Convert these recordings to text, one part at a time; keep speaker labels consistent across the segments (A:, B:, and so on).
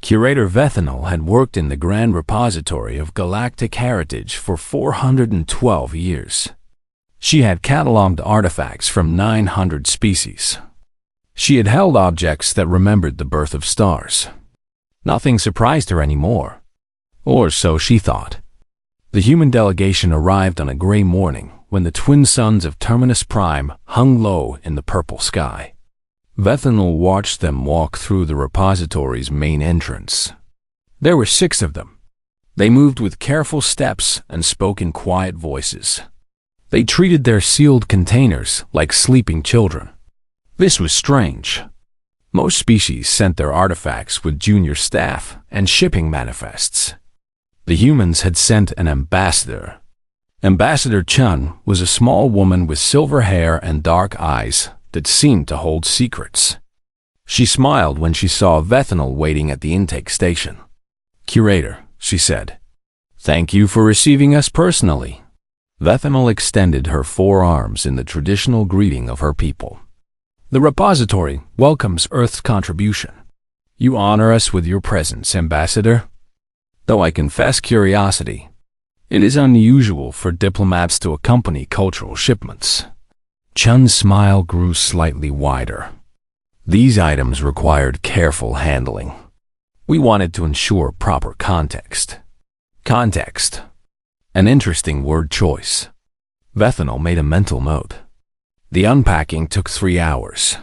A: Curator Vethanal had worked in the Grand Repository of Galactic Heritage for 412 years. She had catalogued artifacts from 900 species. She had held objects that remembered the birth of stars. Nothing surprised her anymore. Or so she thought. The human delegation arrived on a gray morning when the twin suns of Terminus Prime hung low in the purple sky. Vethanal watched them walk through the repository's main entrance. There were 6 of them. They moved with careful steps and spoke in quiet voices. They treated their sealed containers like sleeping children. This was strange. Most species sent their artifacts with junior staff and shipping manifests. The humans had sent an ambassador. Ambassador Chun was a small woman with silver hair and dark eyes that seemed to hold secrets. She smiled when she saw Vethanal waiting at the intake station. "Curator," she said, "thank you for receiving us personally." Vethanal extended her 4 arms in the traditional greeting of her people. "The repository welcomes Earth's contribution. You honor us with your presence, Ambassador. Though I confess curiosity, it is unusual for diplomats to accompany cultural shipments." Chun's smile grew slightly wider. These items required careful handling. We wanted to ensure proper context. Context. An interesting word choice. Vethanal made a mental note. The unpacking took 3 hours.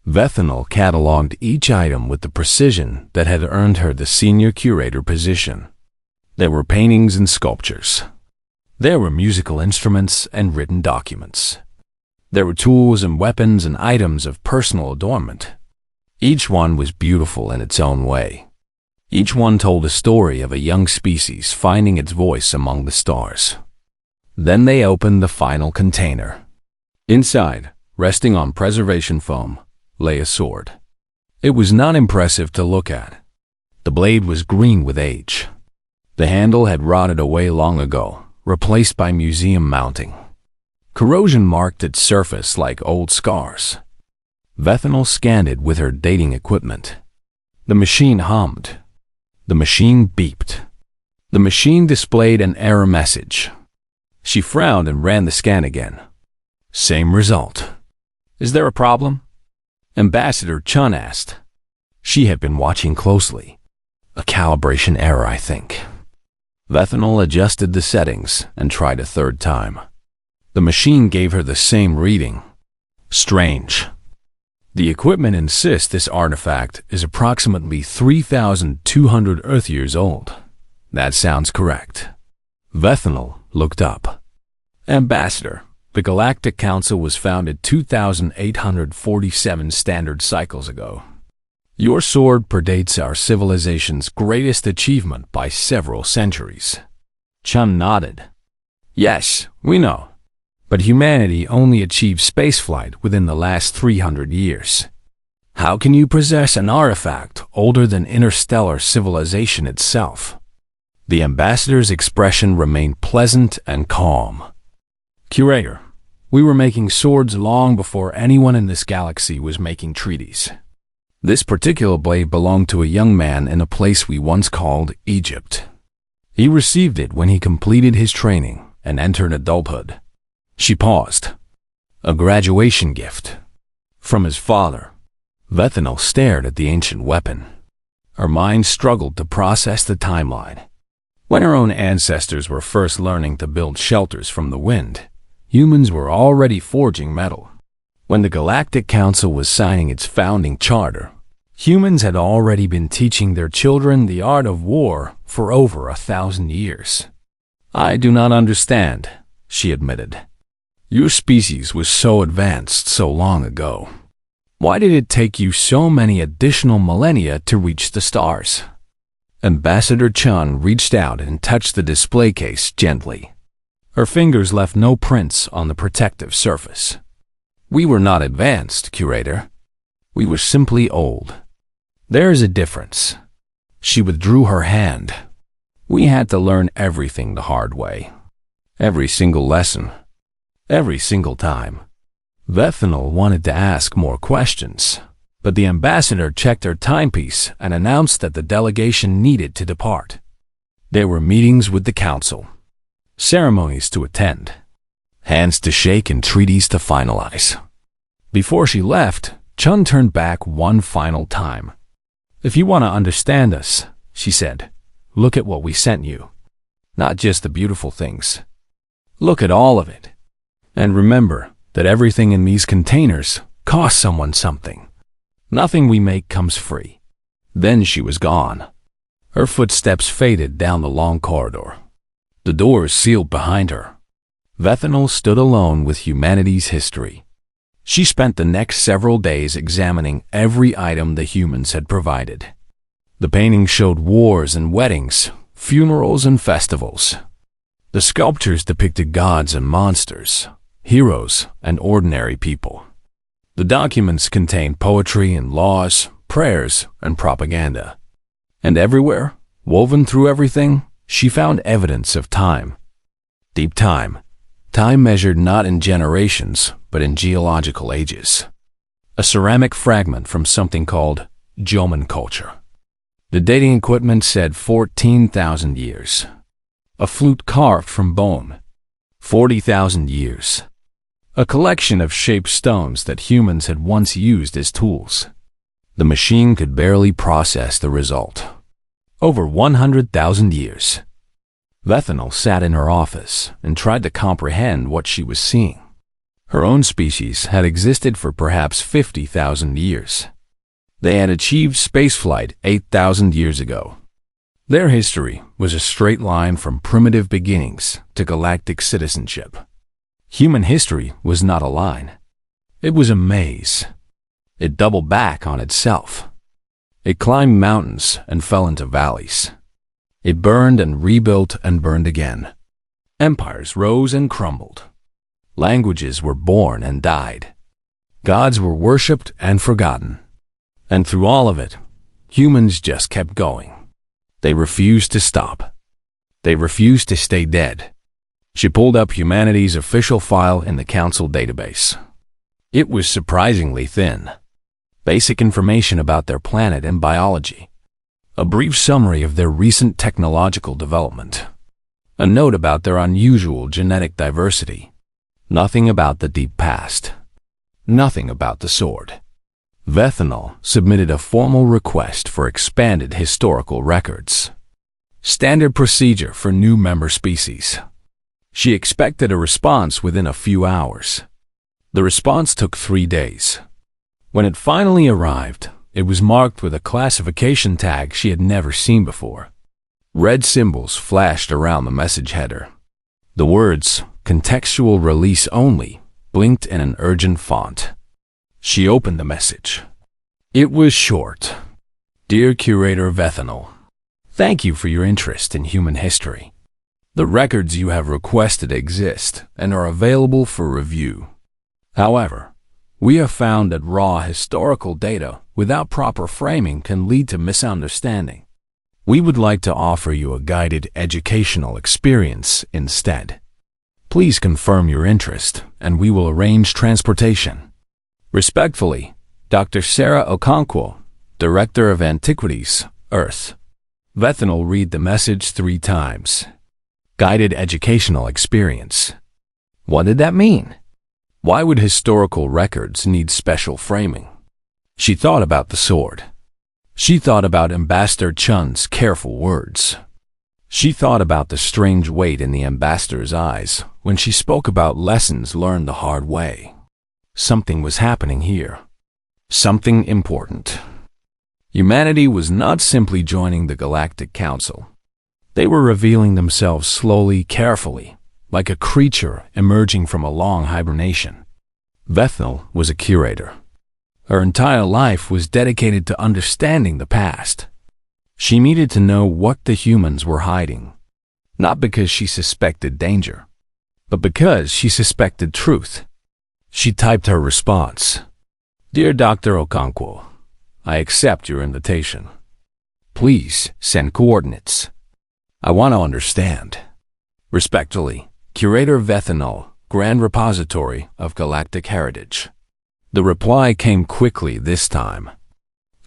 A: Vethanal catalogued each item with the precision that had earned her the senior curator position. There were paintings and sculptures. There were musical instruments and written documents. There were tools and weapons and items of personal adornment. Each one was beautiful in its own way. Each one told a story of a young species finding its voice among the stars. Then they opened the final container. Inside, resting on preservation foam, lay a sword. It was not impressive to look at. The blade was green with age. The handle had rotted away long ago, replaced by museum mounting. Corrosion marked its surface like old scars. Vethanal scanned it with her dating equipment. The machine hummed. The machine beeped. The machine displayed an error message. She frowned and ran the scan again. Same result. "Is there a problem?" Ambassador Chun asked. She had been watching closely. "A calibration error, I think." Vethanal adjusted the settings and tried a 3rd time. The machine gave her the same reading. Strange. The equipment insists this artifact is approximately 3,200 Earth years old. That sounds correct. Vethanal looked up. "Ambassador, the Galactic Council was founded 2,847 standard cycles ago. Your sword predates our civilization's greatest achievement by several centuries." Chun nodded. "Yes, we know. But humanity only achieved spaceflight within the last 300 years. How can you possess an artifact older than interstellar civilization itself?" The ambassador's expression remained pleasant and calm. "Curator, we were making swords long before anyone in this galaxy was making treaties. This particular blade belonged to a young man in a place we once called Egypt. He received it when he completed his training and entered adulthood." She paused. "A graduation gift. From his father." Vethanal stared at the ancient weapon. Her mind struggled to process the timeline. When her own ancestors were first learning to build shelters from the wind, humans were already forging metal. When the Galactic Council was signing its founding charter, humans had already been teaching their children the art of war for over 1,000 years. "I do not understand," she admitted. "Your species was so advanced so long ago. Why did it take you so many additional millennia to reach the stars?" Ambassador Chun reached out and touched the display case gently. Her fingers left no prints on the protective surface. "We were not advanced, Curator. We were simply old. There is a difference." She withdrew her hand. "We had to learn everything the hard way. Every single lesson. Every single time." Vethanal wanted to ask more questions. But the ambassador checked her timepiece and announced that the delegation needed to depart. There were meetings with the council, ceremonies to attend, hands to shake and treaties to finalize. Before she left, Chun turned back one final time. "If you want to understand us," she said, "look at what we sent you. Not just the beautiful things. Look at all of it. And remember that everything in these containers costs someone something. Nothing we make comes free." Then she was gone. Her footsteps faded down the long corridor. The doors sealed behind her. Vethanol stood alone with humanity's history. She spent the next several days examining every item the humans had provided. The paintings showed wars and weddings, funerals and festivals. The sculptures depicted gods and monsters, heroes and ordinary people. The documents contained poetry and laws, prayers and propaganda. And everywhere, woven through everything, she found evidence of time. Deep time. Time measured not in generations, but in geological ages. A ceramic fragment from something called Jomon culture. The dating equipment said 14,000 years. A flute carved from bone, 40,000 years. A collection of shaped stones that humans had once used as tools. The machine could barely process the result. Over 100,000 years. Vethanol sat in her office and tried to comprehend what she was seeing. Her own species had existed for perhaps 50,000 years. They had achieved spaceflight 8,000 years ago. Their history was a straight line from primitive beginnings to galactic citizenship. Human history was not a line. It was a maze. It doubled back on itself. It climbed mountains and fell into valleys. It burned and rebuilt and burned again. Empires rose and crumbled. Languages were born and died. Gods were worshipped and forgotten. And through all of it, humans just kept going. They refused to stop. They refused to stay dead. She pulled up humanity's official file in the council database. It was surprisingly thin. Basic information about their planet and biology. A brief summary of their recent technological development. A note about their unusual genetic diversity. Nothing about the deep past. Nothing about the sword. Vethanol submitted a formal request for expanded historical records. Standard procedure for new member species. She expected a response within a few hours. The response took 3 days. When it finally arrived, it was marked with a classification tag she had never seen before. Red symbols flashed around the message header. The words, "Contextual release only," blinked in an urgent font. She opened the message. It was short. "Dear Curator Vethanol, thank you for your interest in human history. The records you have requested exist and are available for review. However, we have found that raw historical data without proper framing can lead to misunderstanding. We would like to offer you a guided educational experience instead. Please confirm your interest, and we will arrange transportation. Respectfully, Dr. Sarah Okonkwo, Director of Antiquities, Earth." Vethanol read the message 3 times. Guided educational experience. What did that mean? Why would historical records need special framing? She thought about the sword. She thought about Ambassador Chun's careful words. She thought about the strange weight in the ambassador's eyes when she spoke about lessons learned the hard way. Something was happening here. Something important. Humanity was not simply joining the Galactic Council. They were revealing themselves slowly, carefully, like a creature emerging from a long hibernation. Vethanol was a curator. Her entire life was dedicated to understanding the past. She needed to know what the humans were hiding, not because she suspected danger, but because she suspected truth. She typed her response. "Dear Dr. Okonkwo, I accept your invitation. Please send coordinates. I want to understand. Respectfully, Curator Vethanol, Grand Repository of Galactic Heritage." The reply came quickly this time.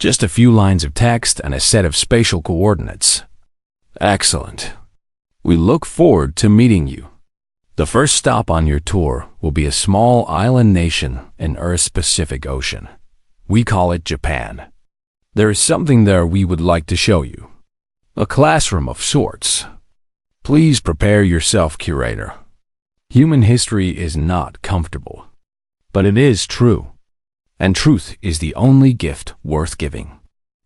A: Just a few lines of text and a set of spatial coordinates. Excellent. We look forward to meeting you. The first stop on your tour will be a small island nation in Earth's Pacific Ocean. We call it Japan. There is something there we would like to show you. A classroom of sorts. Please prepare yourself, curator. Human history is not comfortable, but it is true, and truth is the only gift worth giving.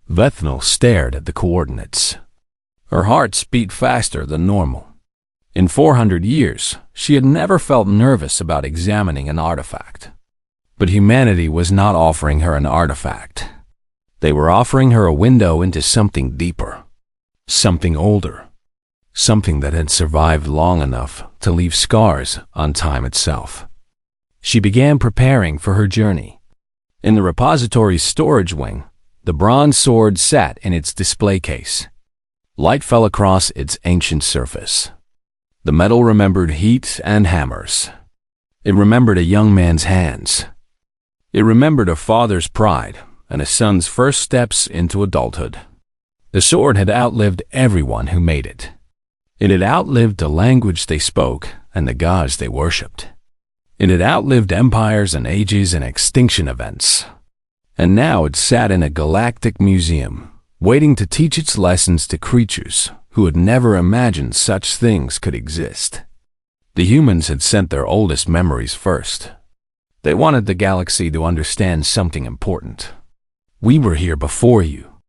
A: Vethnal stared at the coordinates. Her heart beat faster than normal. In 400 years, she had never felt nervous about examining an artifact. But humanity was not offering her an artifact. They were offering her a window into something deeper, something older, something that had survived long enough to leave scars on time itself. She began preparing for her journey. In the repository's storage wing, the bronze sword sat in its display case. Light fell across its ancient surface. The metal remembered heat and hammers. It remembered a young man's hands. It remembered a father's pride and a son's first steps into adulthood. The sword had outlived everyone who made it. It had outlived the language they spoke and the gods they worshipped. It had outlived empires and ages and extinction events. And now it sat in a galactic museum, waiting to teach its lessons to creatures who had never imagined such things could exist. The humans had sent their oldest memories first. They wanted the galaxy to understand something important. We were here before you.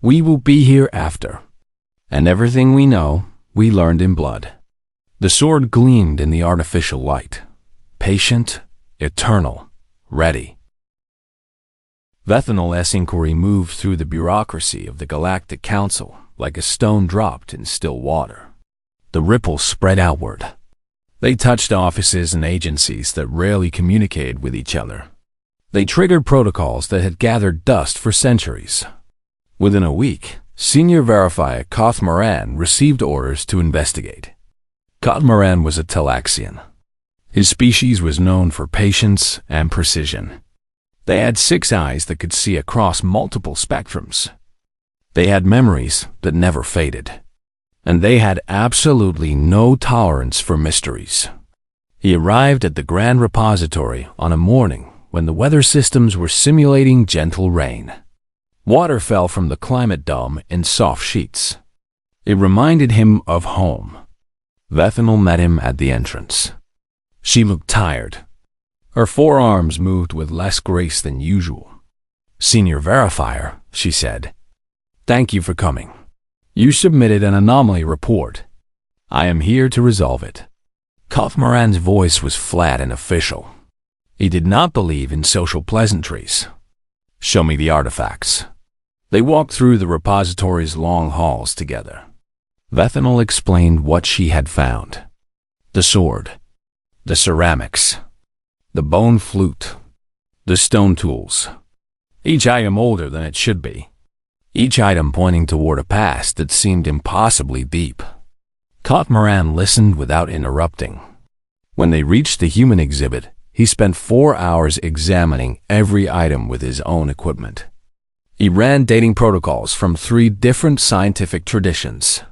A: We will be here after. And everything we know, we learned in blood. The sword gleamed in the artificial light. Patient, eternal, ready. Vethanal's inquiry moved through the bureaucracy of the Galactic Council like a stone dropped in still water. The ripples spread outward. They touched offices and agencies that rarely communicated with each other. They triggered protocols that had gathered dust for centuries. Within a week, Senior Verifier Kothmaran received orders to investigate. Kothmaran was a Talaxian. His species was known for patience and precision. They had 6 eyes that could see across multiple spectrums. They had memories that never faded. And they had absolutely no tolerance for mysteries. He arrived at the Grand Repository on a morning when the weather systems were simulating gentle rain. Water fell from the climate dome in soft sheets. It reminded him of home. Vethanal met him at the entrance. She looked tired. Her forearms moved with less grace than usual. Senior Verifier, she said. Thank you for coming. You submitted an anomaly report. I am here to resolve it. Kothmaran's voice was flat and official. He did not believe in social pleasantries. Show me the artifacts. They walked through the repository's long halls together. Vethanal explained what she had found. The sword, the ceramics, the bone flute, the stone tools. Each item older than it should be. Each item pointing toward a past that seemed impossibly deep. Kothmaran listened without interrupting. When they reached the human exhibit, he spent 4 hours examining every item with his own equipment. He ran dating protocols from 3 different scientific traditions.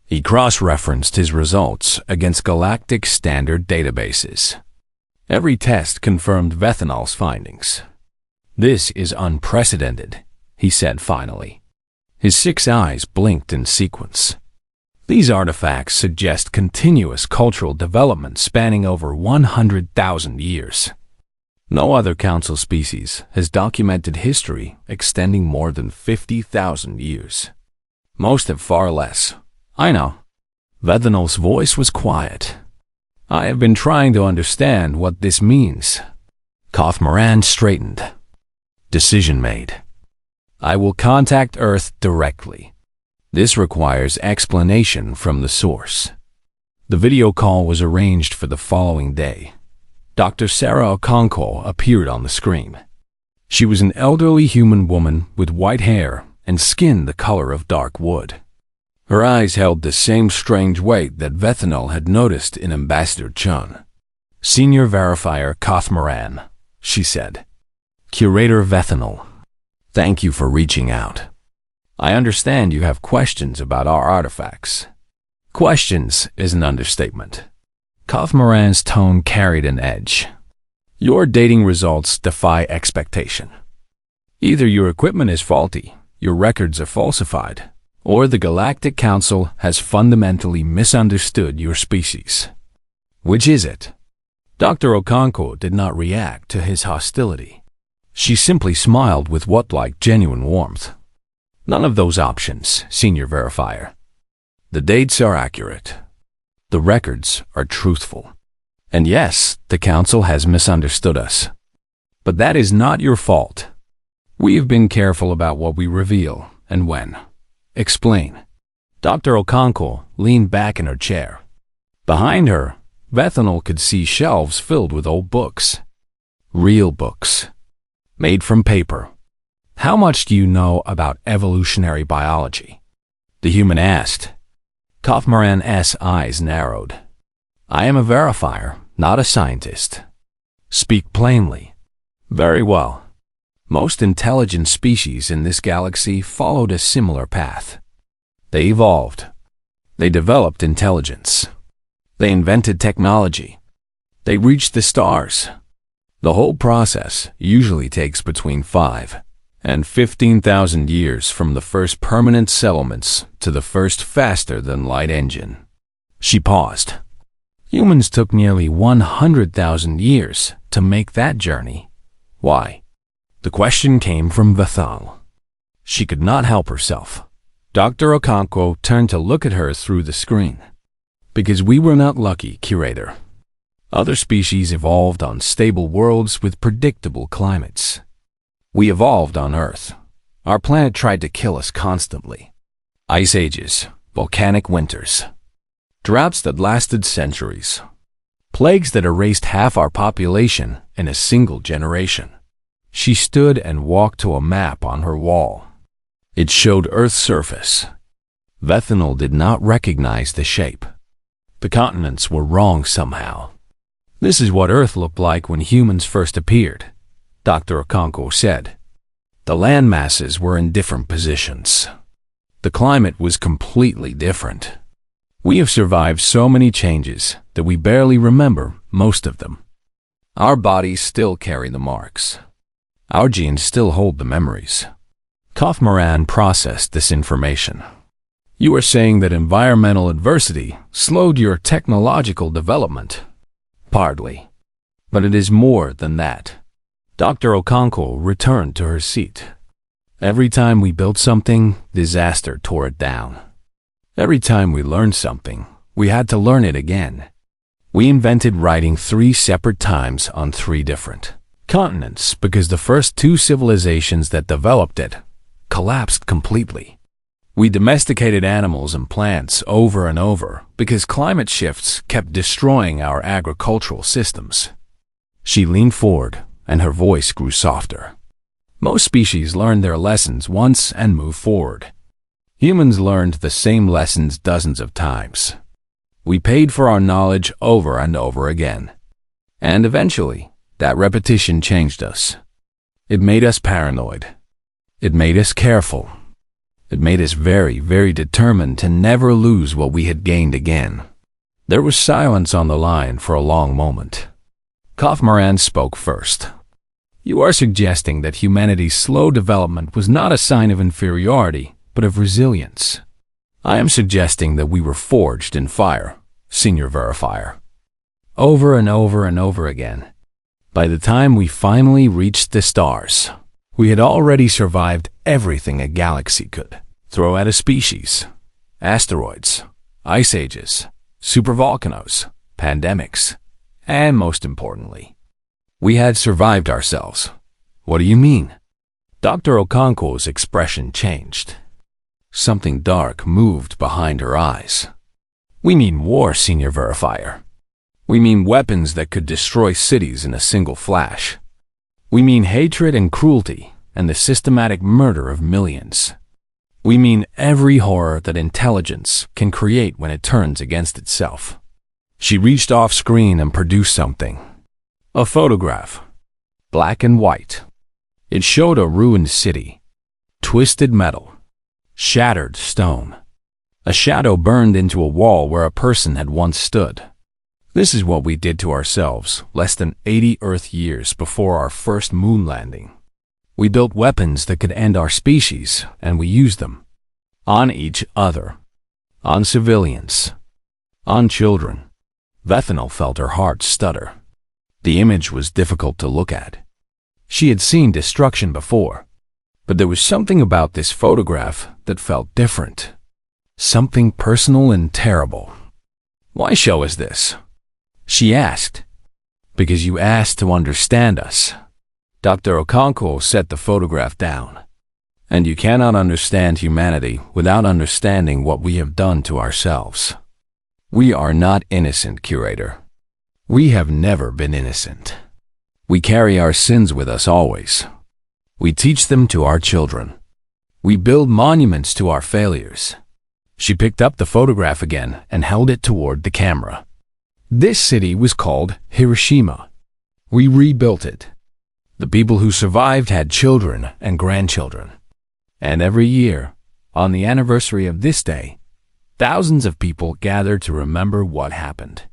A: He cross-referenced his results against galactic standard databases. Every test confirmed Vethanal's findings. This is unprecedented, he said finally. His 6 eyes blinked in sequence. These artifacts suggest continuous cultural development spanning over 100,000 years. No other council species has documented history extending more than 50,000 years. Most have far less. I know. Vethanal's voice was quiet. I have been trying to understand what this means. Kothmaran straightened. Decision made. I will contact Earth directly. This requires explanation from the source. The video call was arranged for the following day. Dr. Sarah Concuil appeared on the screen. She was an elderly human woman with white hair and skin the color of dark wood. Her eyes held the same strange weight that Vethanal had noticed in Ambassador Chun. Senior Verifier Kothmaran, she said. Curator Vethanal. Thank you for reaching out. I understand you have questions about our artifacts. Questions is an understatement. Kaufmoran's tone carried an edge. Your dating results defy expectation. Either your equipment is faulty, your records are falsified, or the Galactic Council has fundamentally misunderstood your species. Which is it? Dr. Okonkwo did not react to his hostility. She simply smiled with what like genuine warmth. None of those options, Senior Verifier. The dates are accurate. The records are truthful. And yes, the Council has misunderstood us. But that is not your fault. We have been careful about what we reveal and when. Explain. Dr. Okonkwo leaned back in her chair. Behind her, Bethanol could see shelves filled with old books. Real books. Made from paper. How much do you know about evolutionary biology? The human asked. Kaufmoran's eyes narrowed. I am a verifier, not a scientist. Speak plainly. Very well. Most intelligent species in this galaxy followed a similar path. They evolved. They developed intelligence. They invented technology. They reached the stars. The whole process usually takes between 5 and 15,000 years from the first permanent settlements to the first faster-than-light engine. She paused. Humans took nearly 100,000 years to make that journey. Why? The question came from Bethal. She could not help herself. Dr. Okonkwo turned to look at her through the screen. Because we were not lucky, Curator. Other species evolved on stable worlds with predictable climates. We evolved on Earth. Our planet tried to kill us constantly. Ice ages, volcanic winters, droughts that lasted centuries, plagues that erased half our population in a single generation. She stood and walked to a map on her wall. It showed Earth's surface. Bethanol did not recognize the shape. The continents were wrong somehow. This is what Earth looked like when humans first appeared, Dr. Okonkwo said. The land masses were in different positions. The climate was completely different. We have survived so many changes that we barely remember most of them. Our bodies still carry the marks. Our genes still hold the memories. Kaufmoran processed this information. You are saying that environmental adversity slowed your technological development? Partly. But it is more than that. Dr. Okonkwo returned to her seat. Every time we built something, disaster tore it down. Every time we learned something, we had to learn it again. We invented writing 3 separate times on 3 different continents because the first 2 civilizations that developed it collapsed completely. We domesticated animals and plants over and over because climate shifts kept destroying our agricultural systems. She leaned forward, and her voice grew softer. Most species learn their lessons once and move forward. Humans learned the same lessons dozens of times. We paid for our knowledge over and over again. And eventually, that repetition changed us. It made us paranoid. It made us careful. It made us very, very determined to never lose what we had gained again. There was silence on the line for a long moment. Kaufmoran spoke first. You are suggesting that humanity's slow development was not a sign of inferiority, but of resilience. I am suggesting that we were forged in fire, Senior Verifier. Over and over and over again. By the time we finally reached the stars, we had already survived everything a galaxy could throw at a species. Asteroids, ice ages, supervolcanoes, pandemics, and most importantly, we had survived ourselves. What do you mean? Dr. Okonkwo's expression changed. Something dark moved behind her eyes. We mean war, Senior Verifier. We mean weapons that could destroy cities in a single flash. We mean hatred and cruelty and the systematic murder of millions. We mean every horror that intelligence can create when it turns against itself. She reached off screen and produced something. A photograph. Black and white. It showed a ruined city, Twisted metal. Shattered stone. A shadow burned into a wall where a person had once stood. This is what we did to ourselves less than 80 Earth years before our first moon landing. We built weapons that could end our species, and we used them. On each other. On civilians. On children. Vethanel felt her heart stutter. The image was difficult to look at. She had seen destruction before, but there was something about this photograph that felt different. Something personal and terrible. "Why show us this?" she asked. "Because you asked to understand us." Dr. Concuil set the photograph down. "And you cannot understand humanity without understanding what we have done to ourselves. We are not innocent, curator. We have never been innocent. We carry our sins with us always. We teach them to our children. We build monuments to our failures." She picked up the photograph again and held it toward the camera. "This city was called Hiroshima. We rebuilt it. The people who survived had children and grandchildren. And every year, on the anniversary of this day, thousands of people gather to remember what happened.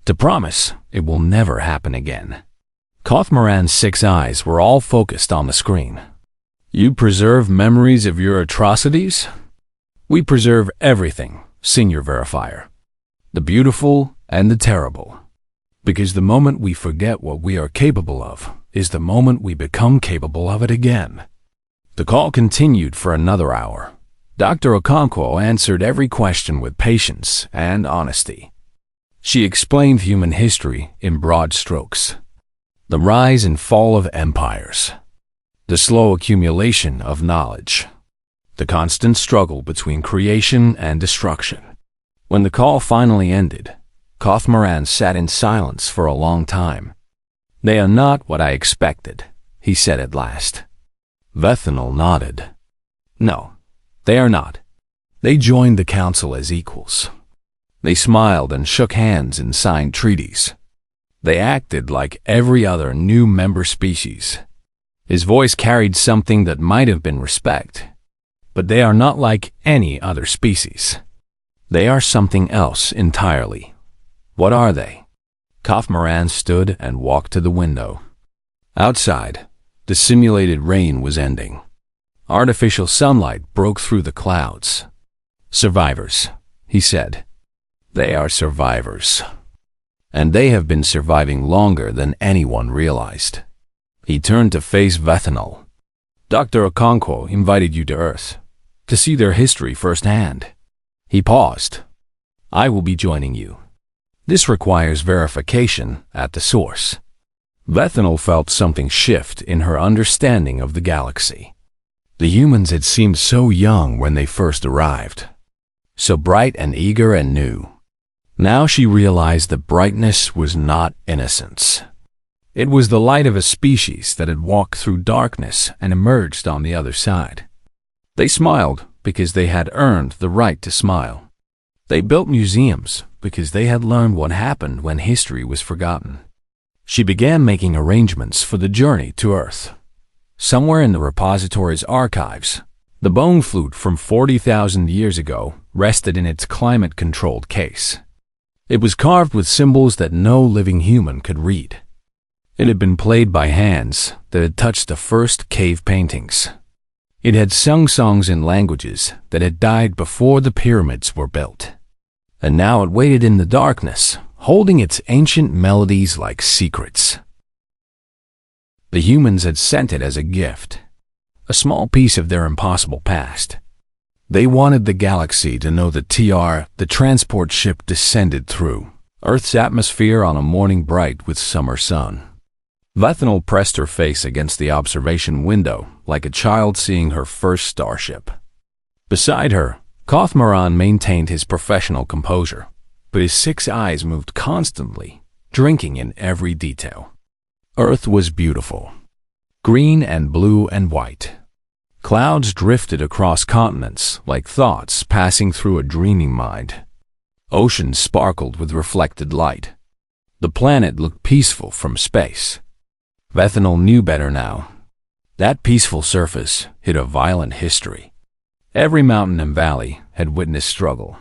A: To promise it will never happen again." Kothmaran's 6 eyes were all focused on the screen. "You preserve memories of your atrocities?" "We preserve everything, Senior Verifier. The beautiful and the terrible. Because the moment we forget what we are capable of is the moment we become capable of it again." The call continued for another hour. Dr. Concuil answered every question with patience and honesty. She explained human history in broad strokes. The rise and fall of empires. The slow accumulation of knowledge. The constant struggle between creation and destruction. When the call finally ended, Kothmaran sat in silence for a long time. "They are not what I expected," he said at last. Vethanel nodded. "No, they are not. They joined the council as equals. They smiled and shook hands and signed treaties. They acted like every other new member species." His voice carried something that might have been respect. "But they are not like any other species. They are something else entirely." "What are they?" Kothmaran stood and walked to the window. Outside, the simulated rain was ending. Artificial sunlight broke through the clouds. "Survivors," he said. "They are survivors. And they have been surviving longer than anyone realized." He turned to face Vethanel. "Dr. Concuil invited you to Earth, to see their history firsthand." He paused. "I will be joining you. This requires verification at the source." Vethanel felt something shift in her understanding of the galaxy. The humans had seemed so young when they first arrived, so bright and eager and new. Now she realized that brightness was not innocence. It was the light of a species that had walked through darkness and emerged on the other side. They smiled because they had earned the right to smile. They built museums because they had learned what happened when history was forgotten. She began making arrangements for the journey to Earth. Somewhere in the repository's archives, the bone flute from 40,000 years ago rested in its climate-controlled case. It was carved with symbols that no living human could read. It had been played by hands that had touched the first cave paintings. It had sung songs in languages that had died before the pyramids were built. And now it waited in the darkness, holding its ancient melodies like secrets. The humans had sent it as a gift, a small piece of their impossible past. They wanted the galaxy to know that the transport ship, descended through Earth's atmosphere on a morning bright with summer sun. Vethanel pressed her face against the observation window like a child seeing her first starship. Beside her, Kothmaran maintained his professional composure, but his 6 eyes moved constantly, drinking in every detail. Earth was beautiful, green and blue and white. Clouds drifted across continents like thoughts passing through a dreaming mind. Oceans sparkled with reflected light. The planet looked peaceful from space. Vethanel knew better now. That peaceful surface hid a violent history. Every mountain and valley had witnessed struggle.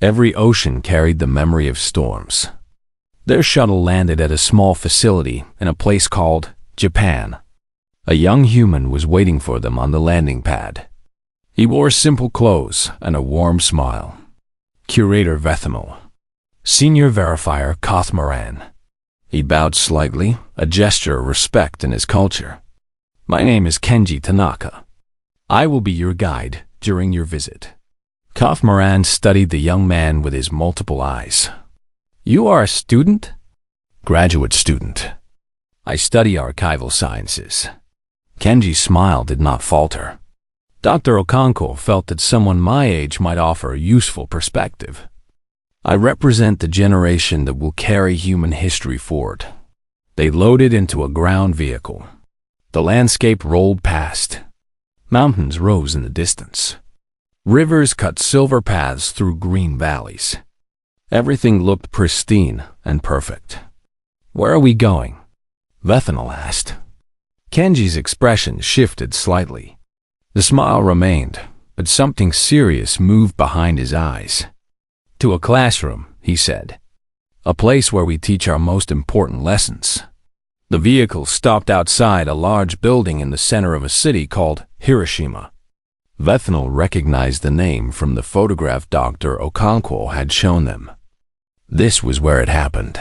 A: Every ocean carried the memory of storms. Their shuttle landed at a small facility in a place called Japan. A young human was waiting for them on the landing pad. He wore simple clothes and a warm smile. Curator Vethimal. Senior Verifier Kothmaran. He bowed slightly, a gesture of respect in his culture. My name is Kenji Tanaka. I will be your guide during your visit. Kothmaran studied the young man with his multiple eyes. You are a student? Graduate student. I study archival sciences. Kenji's smile did not falter. Dr. Okonkwo felt that someone my age might offer a useful perspective. I represent the generation that will carry human history forward. They loaded into a ground vehicle. The landscape rolled past. Mountains rose in the distance. Rivers cut silver paths through green valleys. Everything looked pristine and perfect. Where are we going? Vethanal asked. Kenji's expression shifted slightly. The smile remained, but something serious moved behind his eyes. To a classroom, he said. A place where we teach our most important lessons. The vehicle stopped outside a large building in the center of a city called Hiroshima. Vethanal recognized the name from the photograph Dr. Okonkwo had shown them. This was where it happened.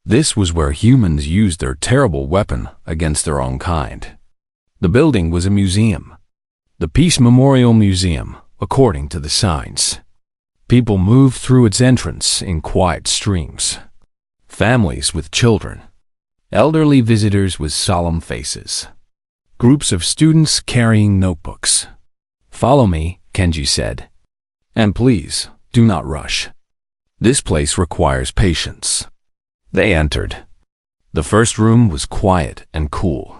A: This was where humans used their terrible weapon against their own kind. The building was a museum. The Peace Memorial Museum, according to the signs. People moved through its entrance in quiet streams. Families with children. Elderly visitors with solemn faces. Groups of students carrying notebooks. Follow me, Kenji said. And please, do not rush. This place requires patience. They entered. The first room was quiet and cool.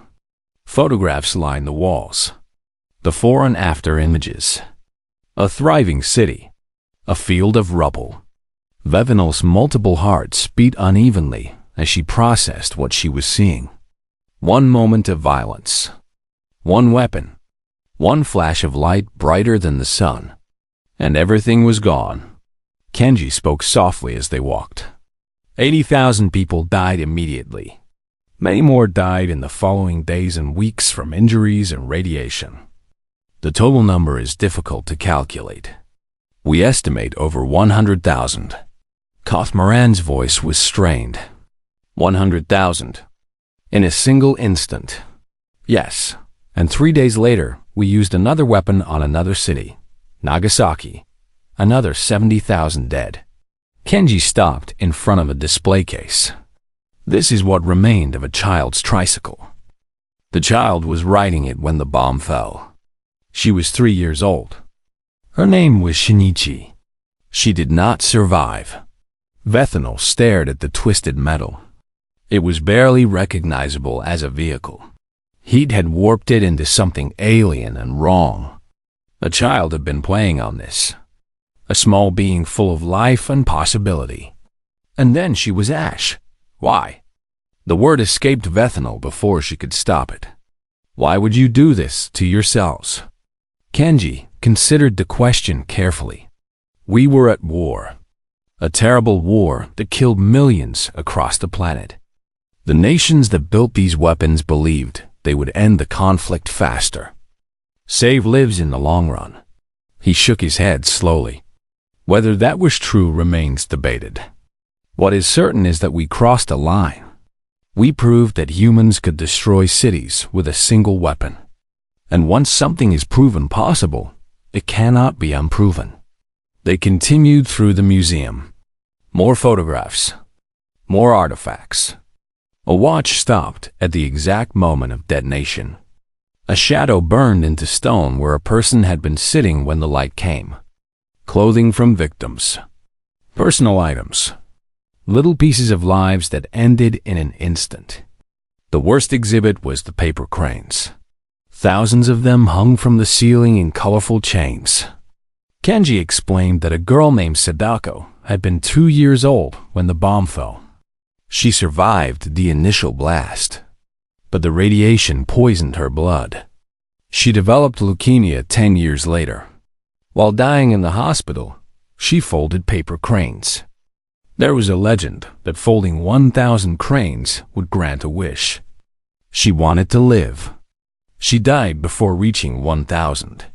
A: Photographs lined the walls. The before and after images. A thriving city. A field of rubble. Vethanal's multiple hearts beat unevenly as she processed what she was seeing. One moment of violence. One weapon. One flash of light brighter than the sun. And everything was gone. Kenji spoke softly as they walked. 80,000 people died immediately. Many more died in the following days and weeks from injuries and radiation. The total number is difficult to calculate. We estimate over 100,000. Kothmaran's voice was strained. 100,000. In a single instant. Yes, and 3 days later, we used another weapon on another city, Nagasaki. Another 70,000 dead. Kenji stopped in front of a display case. This is what remained of a child's tricycle. The child was riding it when the bomb fell. She was 3 years old. Her name was Shinichi. She did not survive. Vethanal stared at the twisted metal. It was barely recognizable as a vehicle. Heat had warped it into something alien and wrong. A child had been playing on this. A small being full of life and possibility. And then she was ash. Why? The word escaped Vethanal before she could stop it. Why would you do this to yourselves? Kenji considered the question carefully. We were at war. A terrible war that killed millions across the planet. The nations that built these weapons believed they would end the conflict faster. Save lives in the long run. He shook his head slowly. Whether that was true remains debated. What is certain is that we crossed a line. We proved that humans could destroy cities with a single weapon. And once something is proven possible, it cannot be unproven. They continued through the museum. More photographs. More artifacts. A watch stopped at the exact moment of detonation. A shadow burned into stone where a person had been sitting when the light came. Clothing from victims. Personal items. Little pieces of lives that ended in an instant. The worst exhibit was the paper cranes. Thousands of them hung from the ceiling in colorful chains. Kenji explained that a girl named Sadako had been 2 years old when the bomb fell. She survived the initial blast. but the radiation poisoned her blood. She developed leukemia 10 years later. While dying in the hospital, she folded paper cranes. There was a legend that folding 1,000 cranes would grant a wish. She wanted to live. She died before reaching 1,000.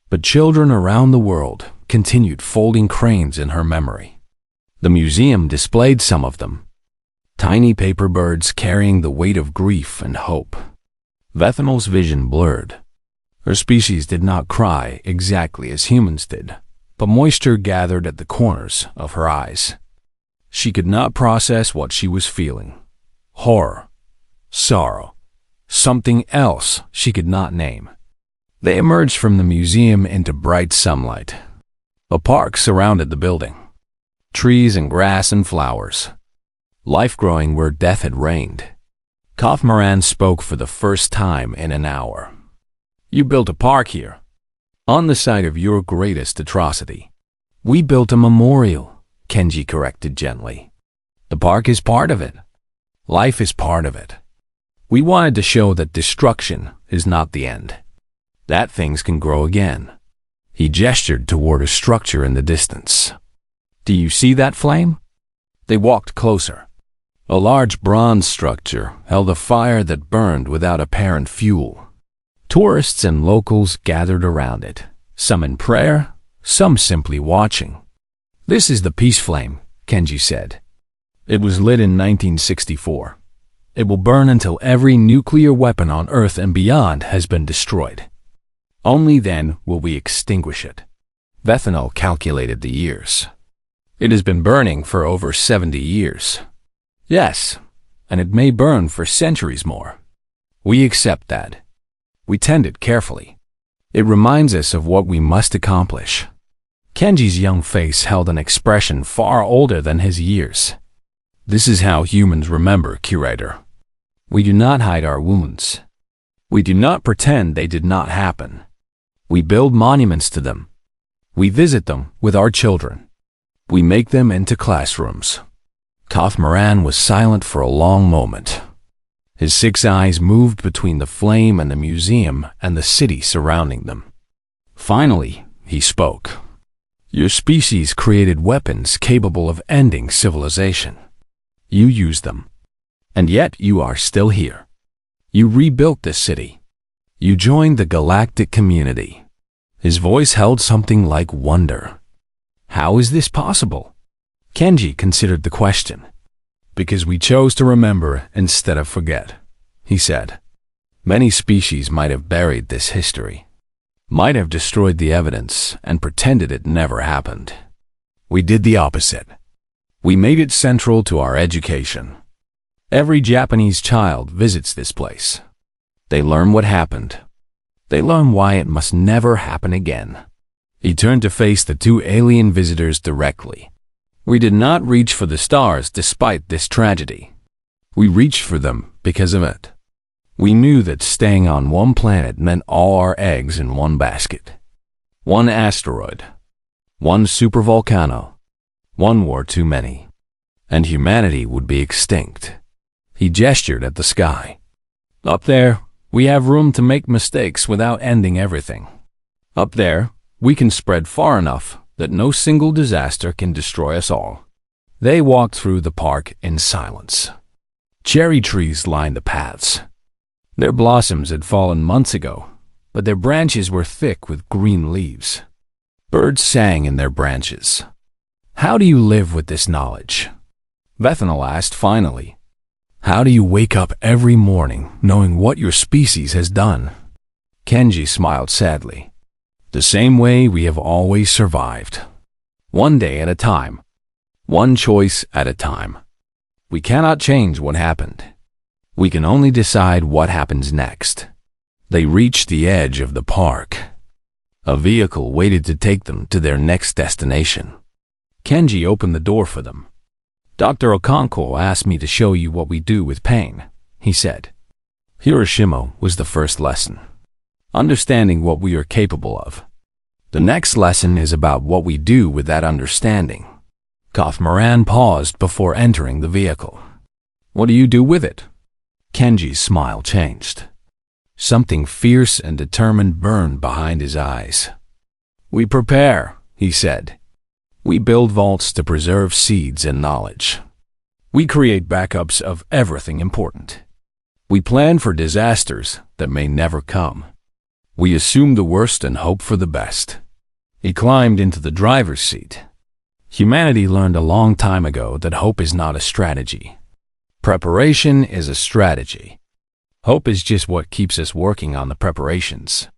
A: But children around the world continued folding cranes in her memory. The museum displayed some of them. Tiny paper birds carrying the weight of grief and hope. Vethanel's vision blurred. Her species did not cry exactly as humans did, but moisture gathered at the corners of her eyes. She could not process what she was feeling. Horror, sorrow, something else she could not name. They emerged from the museum into bright sunlight. A park surrounded the building. Trees and grass and flowers. Life growing where death had reigned. Kaufmaran spoke for the first time in an hour. You built a park here, on the site of your greatest atrocity. We built a memorial, Kenji corrected gently. The park is part of it. Life is part of it. We wanted to show that destruction is not the end. That things can grow again. He gestured toward a structure in the distance. Do you see that flame? They walked closer. A large bronze structure held a fire that burned without apparent fuel. Tourists and locals gathered around it, some in prayer, some simply watching. This is the peace flame, Kenji said. It was lit in 1964. It will burn until every nuclear weapon on Earth and beyond has been destroyed. Only then will we extinguish it. Vethanel calculated the years. It has been burning for over 70 years. Yes, and it may burn for centuries more. We accept that. We tend it carefully. It reminds us of what we must accomplish. Kenji's young face held an expression far older than his years. This is how humans remember, curator. We do not hide our wounds. We do not pretend they did not happen. We build monuments to them. We visit them with our children. We make them into classrooms. Kaufmaran was silent for a long moment. His 6 eyes moved between the flame and the museum and the city surrounding them. Finally, he spoke. Your species created weapons capable of ending civilization. You used them. And yet you are still here. You rebuilt this city. You joined the galactic community. His voice held something like wonder. How is this possible? Kenji considered the question. Because we chose to remember instead of forget, he said. Many species might have buried this history, might have destroyed the evidence and pretended it never happened. We did the opposite. We made it central to our education. Every Japanese child visits this place. They learn what happened. They learn why it must never happen again. He turned to face the 2 alien visitors directly. We did not reach for the stars despite this tragedy. We reached for them because of it. We knew that staying on one planet meant all our eggs in one basket. One asteroid. One supervolcano. One war too many. And humanity would be extinct. He gestured at the sky. Up there, we have room to make mistakes without ending everything. Up there, we can spread far enough that no single disaster can destroy us all. They walked through the park in silence. Cherry trees lined the paths. Their blossoms had fallen months ago, but their branches were thick with green leaves. Birds sang in their branches. How do you live with this knowledge? Vethanel asked finally. How do you wake up every morning knowing what your species has done? Kenji smiled sadly. The same way we have always survived. One day at a time. One choice at a time. We cannot change what happened. We can only decide what happens next. They reached the edge of the park. A vehicle waited to take them to their next destination. Kenji opened the door for them. Dr. Concuil asked me to show you what we do with pain, he said. Hiroshima was the first lesson. Understanding what we are capable of. The next lesson is about what we do with that understanding. Kaufmaran paused before entering the vehicle. What do you do with it? Kenji's smile changed. Something fierce and determined burned behind his eyes. "We prepare," he said. "We build vaults to preserve seeds and knowledge. We create backups of everything important. We plan for disasters that may never come. We assume the worst and hope for the best." He climbed into the driver's seat. Humanity learned a long time ago that hope is not a strategy. Preparation is a strategy. Hope is just what keeps us working on the preparations.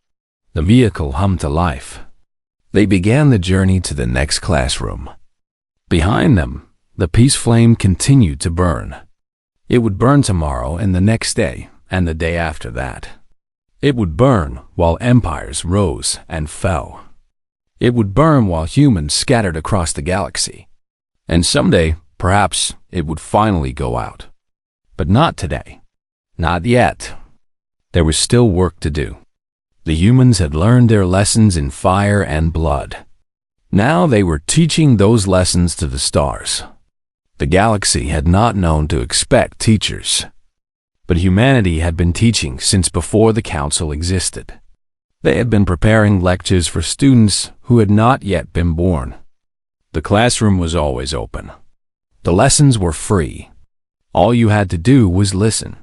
A: The vehicle hummed to life. They began the journey to the next classroom. Behind them, the peace flame continued to burn. It would burn tomorrow and the next day and the day after that. It would burn while empires rose and fell. It would burn while humans scattered across the galaxy. And someday, perhaps, it would finally go out. But not today. Not yet. There was still work to do. The humans had learned their lessons in fire and blood. Now they were teaching those lessons to the stars. The galaxy had not known to expect teachers. But humanity had been teaching since before the council existed. They had been preparing lectures for students who had not yet been born. The classroom was always open. The lessons were free. All you had to do was listen.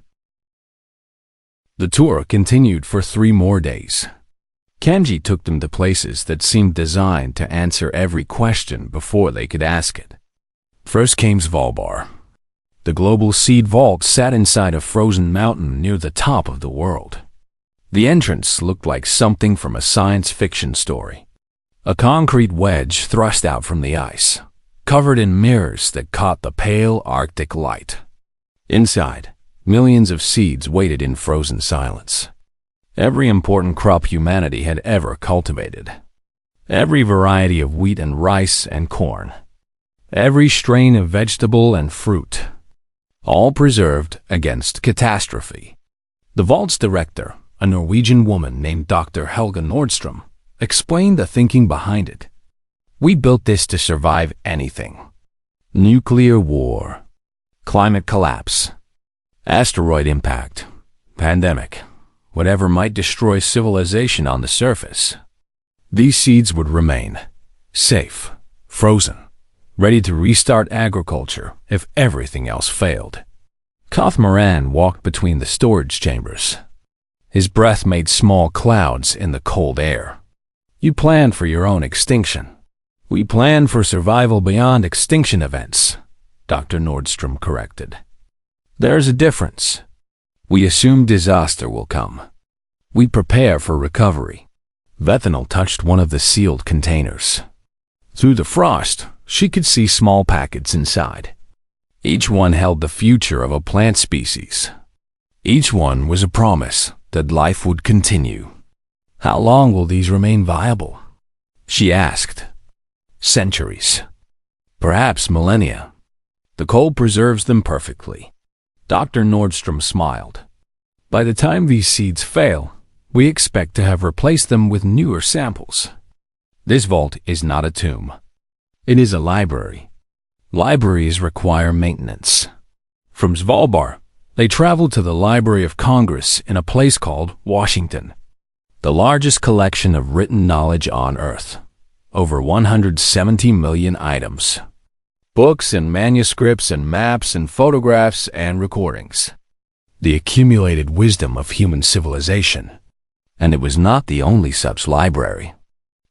A: The tour continued for 3 more days. Kenji took them to places that seemed designed to answer every question before they could ask it. First came Svalbard. The global seed vault sat inside a frozen mountain near the top of the world. The entrance looked like something from a science fiction story. A concrete wedge thrust out from the ice, covered in mirrors that caught the pale Arctic light. Inside, millions of seeds waited in frozen silence. Every important crop humanity had ever cultivated. Every variety of wheat and rice and corn. Every strain of vegetable and fruit. All preserved against catastrophe. The vault's director, a Norwegian woman named Dr. Helga Nordstrom, explained the thinking behind it. "We built this to survive anything. Nuclear war, climate collapse, asteroid impact, pandemic, whatever might destroy civilization on the surface. These seeds would remain, safe, frozen, ready to restart agriculture if everything else failed." Koth Moran walked between the storage chambers. His breath made small clouds in the cold air. "You planned for your own extinction. We planned for survival beyond extinction events," Dr. Nordstrom corrected. "There's a difference. We assume disaster will come. We prepare for recovery." Vethanil touched one of the sealed containers. Through the frost, she could see small packets inside. Each one held the future of a plant species. Each one was a promise that life would continue. "How long will these remain viable?" she asked. "Centuries. Perhaps millennia. The cold preserves them perfectly." Dr. Nordstrom smiled. "By the time these seeds fail, we expect to have replaced them with newer samples. This vault is not a tomb. It is a library. Libraries require maintenance." From Svalbard, they traveled to the Library of Congress in a place called Washington, the largest collection of written knowledge on Earth, over 170 million items. Books and manuscripts and maps and photographs and recordings. The accumulated wisdom of human civilization. And it was not the only such library.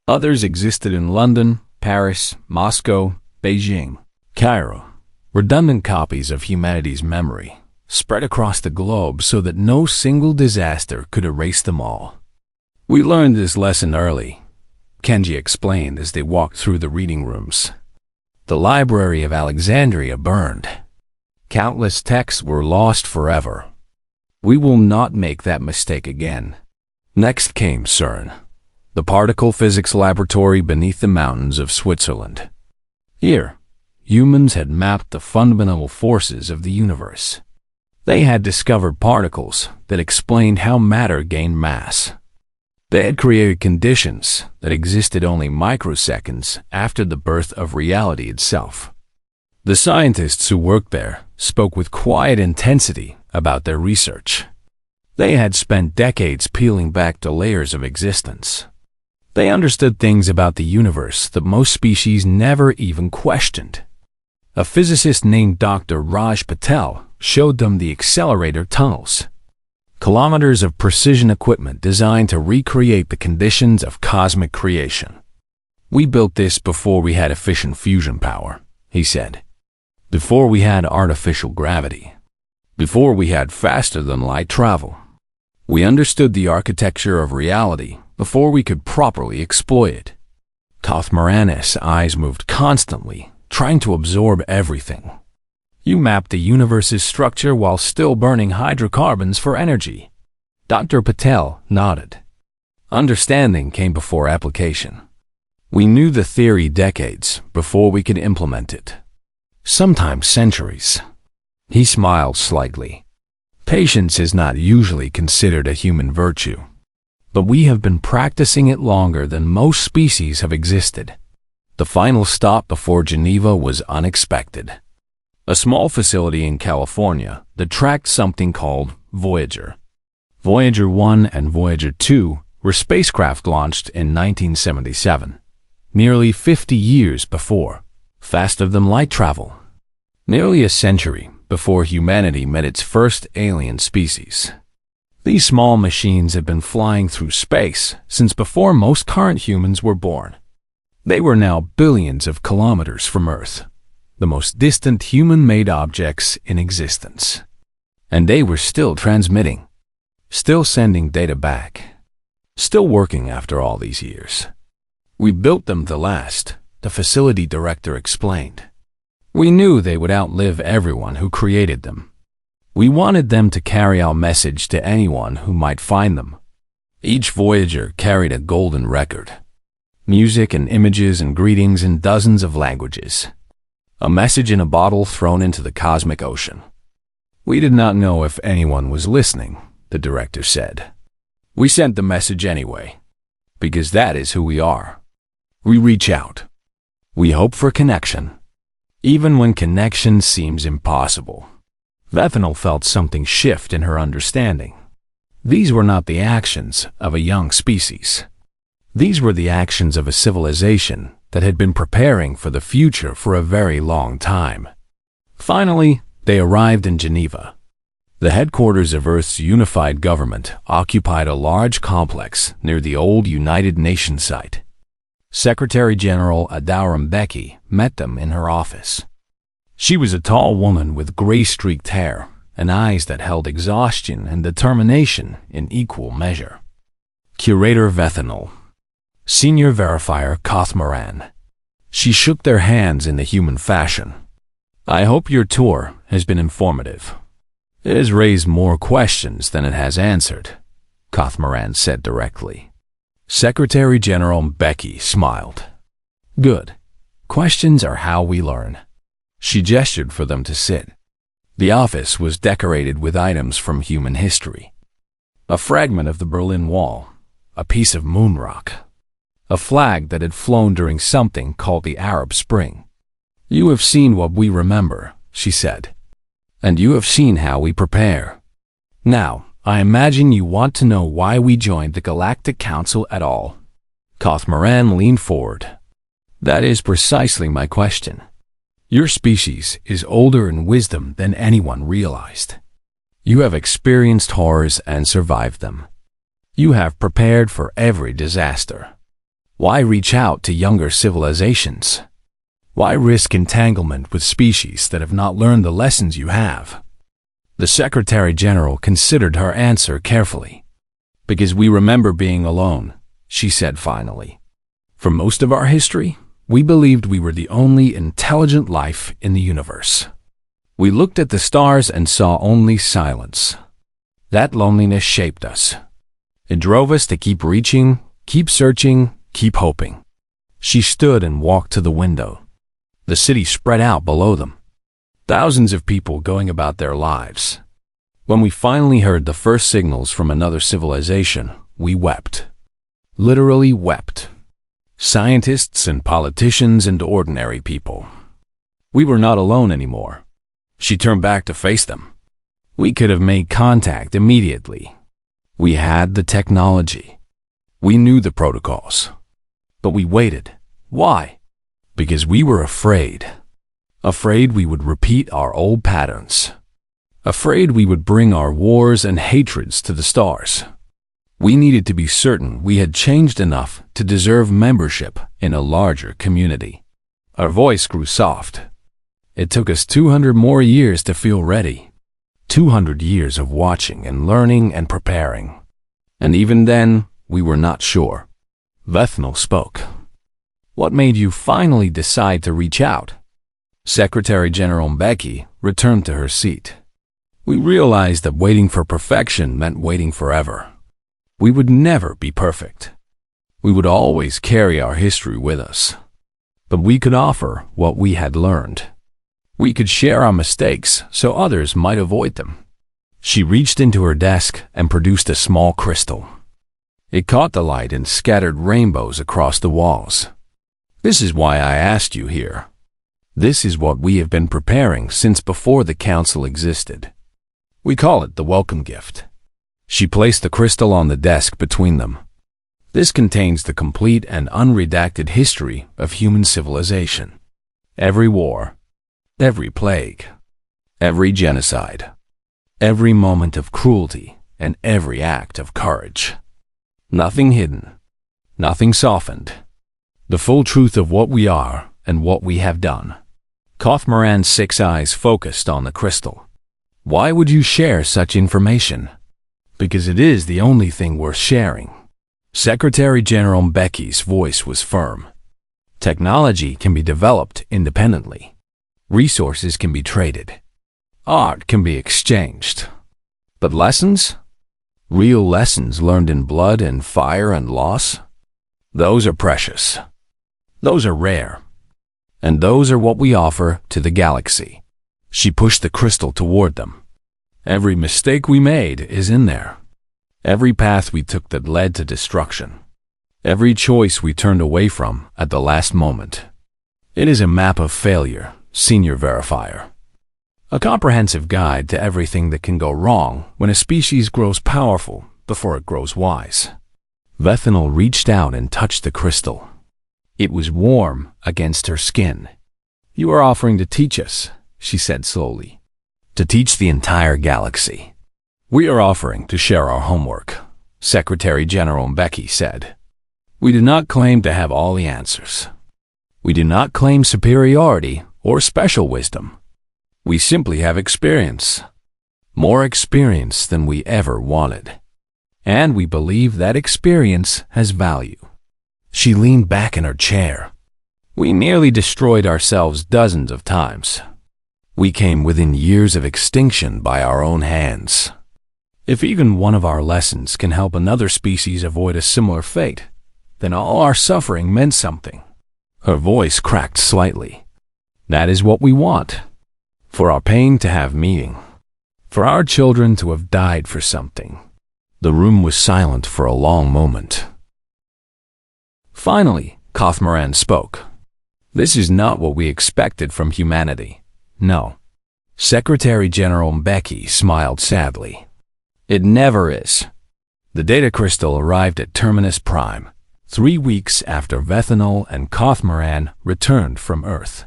A: Others existed in London, Paris, Moscow, Beijing, Cairo, redundant copies of humanity's memory, spread across the globe so that no single disaster could erase them all. "We learned this lesson early," Kenji explained as they walked through the reading rooms. "The Library of Alexandria burned. Countless texts were lost forever. We will not make that mistake again." Next came CERN, the particle physics laboratory beneath the mountains of Switzerland. Here, humans had mapped the fundamental forces of the universe. They had discovered particles that explained how matter gained mass. They had created conditions that existed only microseconds after the birth of reality itself. The scientists who worked there spoke with quiet intensity about their research. They had spent decades peeling back the layers of existence. They understood things about the universe that most species never even questioned. A physicist named Dr. Raj Patel showed them the accelerator tunnels, kilometers of precision equipment designed to recreate the conditions of cosmic creation. "We built this before we had efficient fusion power," he said. "Before we had artificial gravity. Before we had faster-than-light travel. We understood the architecture of reality before we could properly exploit it." Kothmaran's eyes moved constantly, trying to absorb everything. "You mapped the universe's structure while still burning hydrocarbons for energy." Dr. Patel nodded. "Understanding came before application. We knew the theory decades before we could implement it. Sometimes centuries." He smiled slightly. "Patience is not usually considered a human virtue, but we have been practicing it longer than most species have existed." The final stop before Geneva was unexpected. A small facility in California that tracked something called Voyager. Voyager 1 and Voyager 2 were spacecraft launched in 1977, nearly 50 years before faster-than-light travel, nearly a century before humanity met its first alien species. These small machines had been flying through space since before most current humans were born. They were now billions of kilometers from Earth, the most distant human-made objects in existence. And they were still transmitting, still sending data back, still working after all these years. "We built them to last," the facility director explained. "We knew they would outlive everyone who created them. We wanted them to carry our message to anyone who might find them." Each Voyager carried a golden record. Music and images and greetings in dozens of languages. A message in a bottle thrown into the cosmic ocean. "We did not know if anyone was listening," the director said. "We sent the message anyway, because that is who we are. We reach out. We hope for connection, even when connection seems impossible." Vethanel felt something shift in her understanding. These were not the actions of a young species. These were the actions of a civilization that had been preparing for the future for a very long time. Finally, they arrived in Geneva. The headquarters of Earth's unified government occupied a large complex near the old United Nations site. Secretary General Adaura Mbeki met them in her office. She was a tall woman with gray-streaked hair and eyes that held exhaustion and determination in equal measure. Curator Vethanel, Senior Verifier Kothmaran. She shook their hands in the human fashion. "I hope your tour has been informative. It has raised more questions than it has answered," Kothmaran said directly. Secretary General Mbeki smiled. "Good. Questions are how we learn." She gestured for them to sit. The office was decorated with items from human history. A fragment of the Berlin Wall, a piece of moon rock, a flag that had flown during something called the Arab Spring. "You have seen what we remember," she said, "and you have seen how we prepare. Now, I imagine you want to know why we joined the Galactic Council at all." Kothmaran leaned forward. "That is precisely my question. Your species is older in wisdom than anyone realized. You have experienced horrors and survived them. You have prepared for every disaster. Why reach out to younger civilizations? Why risk entanglement with species that have not learned the lessons you have?" The Secretary General considered her answer carefully. "Because we remember being alone," she said finally. "For most of our history, we believed we were the only intelligent life in the universe. We looked at the stars and saw only silence. That loneliness shaped us. It drove us to keep reaching, keep searching, keep hoping." She stood and walked to the window. The city spread out below them. Thousands of people going about their lives. When we finally heard the first signals from another civilization, we wept. Literally wept. Scientists and politicians and ordinary people. We were not alone anymore. She turned back to face them. We could have made contact immediately. We had the technology. We knew the protocols. But we waited. Why? Because we were afraid. Afraid we would repeat our old patterns. Afraid we would bring our wars and hatreds to the stars. We needed to be certain we had changed enough to deserve membership in a larger community. Our voice grew soft. It took us 200 more years to feel ready. 200 years of watching and learning and preparing. And even then, we were not sure. Vethnal spoke. What made you finally decide to reach out? Secretary General Mbeki returned to her seat. We realized that waiting for perfection meant waiting forever. We would never be perfect. We would always carry our history with us. But we could offer what we had learned. We could share our mistakes so others might avoid them. She reached into her desk and produced a small crystal. It caught the light and scattered rainbows across the walls. This is why I asked you here. This is what we have been preparing since before the council existed. We call it the welcome gift. She placed the crystal on the desk between them. This contains the complete and unredacted history of human civilization. Every war, every plague, every genocide, every moment of cruelty, and every act of courage. Nothing hidden, nothing softened. The full truth of what we are and what we have done. Kothmaran's 6 eyes focused on the crystal. Why would you share such information? Because it is the only thing worth sharing. Secretary General Mbeki's voice was firm. Technology can be developed independently. Resources can be traded. Art can be exchanged. But lessons? Real lessons learned in blood and fire and loss? Those are precious. Those are rare. And those are what we offer to the galaxy. She pushed the crystal toward them. Every mistake we made is in there. Every path we took that led to destruction. Every choice we turned away from at the last moment. It is a map of failure, Senior Verifier. A comprehensive guide to everything that can go wrong when a species grows powerful before it grows wise. Vethanal reached out and touched the crystal. It was warm against her skin. You are offering to teach us, she said slowly. To teach the entire galaxy. We are offering to share our homework, Secretary General Mbeki said. We do not claim to have all the answers. We do not claim superiority or special wisdom. We simply have experience. More experience than we ever wanted. And we believe that experience has value. She leaned back in her chair. We nearly destroyed ourselves dozens of times. We came within years of extinction by our own hands. If even one of our lessons can help another species avoid a similar fate, then all our suffering meant something. Her voice cracked slightly. That is what we want. For our pain to have meaning. For our children to have died for something. The room was silent for a long moment. Finally, Kothmaran spoke. This is not what we expected from humanity. No. Secretary General Mbeki smiled sadly. It never is. The data crystal arrived at Terminus Prime 3 weeks after Vethanal and Kothmaran returned from Earth.